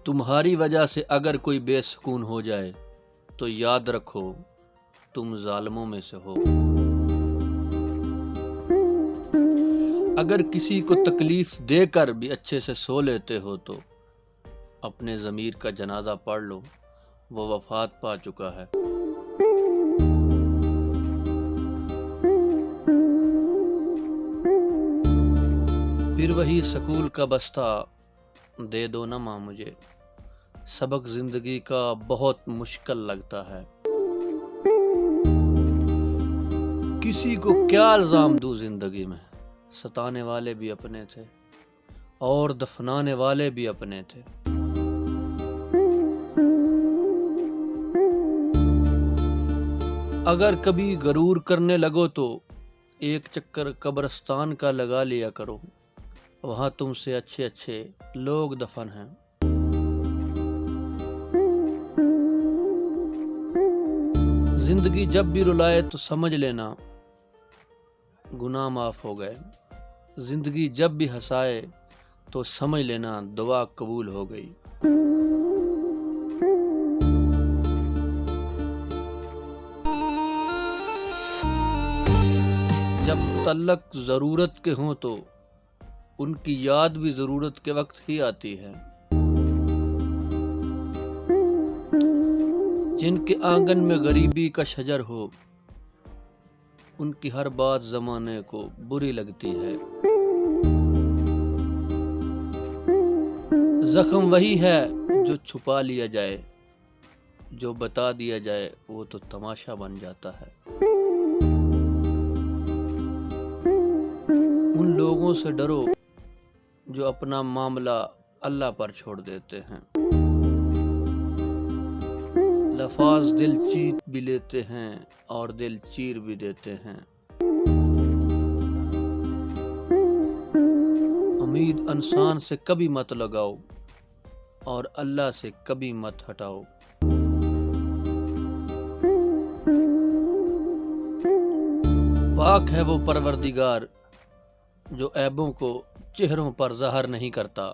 تمہاری وجہ سے اگر کوئی بے سکون ہو جائے تو یاد رکھو تم ظالموں میں سے ہو۔ اگر کسی کو تکلیف دے کر بھی اچھے سے سو لیتے ہو تو اپنے ضمیر کا جنازہ پڑھ لو، وہ وفات پا چکا ہے۔ پھر وہی سکول کا بستہ دے دو نا ماں مجھے، سبق زندگی کا بہت مشکل لگتا ہے۔ کسی کو کیا الزام دوں زندگی میں، ستانے والے بھی اپنے تھے اور دفنانے والے بھی اپنے تھے۔ اگر کبھی غرور کرنے لگو تو ایک چکر قبرستان کا لگا لیا کرو، وہاں تم سے اچھے اچھے لوگ دفن ہیں۔ زندگی جب بھی رلائے تو سمجھ لینا گناہ معاف ہو گئے، زندگی جب بھی ہنسائے تو سمجھ لینا دعا قبول ہو گئی۔ جب تعلق ضرورت کے ہوں تو ان کی یاد بھی ضرورت کے وقت ہی آتی ہے۔ جن کے آنگن میں غریبی کا شجر ہو ان کی ہر بات زمانے کو بری لگتی ہے۔ زخم وہی ہے جو چھپا لیا جائے، جو بتا دیا جائے وہ تو تماشا بن جاتا ہے۔ ان لوگوں سے ڈرو جو اپنا معاملہ اللہ پر چھوڑ دیتے ہیں۔ لفظ دل چیت بھی لیتے ہیں اور دل چیر بھی دیتے ہیں۔ امید انسان سے کبھی مت لگاؤ اور اللہ سے کبھی مت ہٹاؤ۔ پاک ہے وہ پروردگار جو عیبوں کو چہروں پر ظاہر نہیں کرتا۔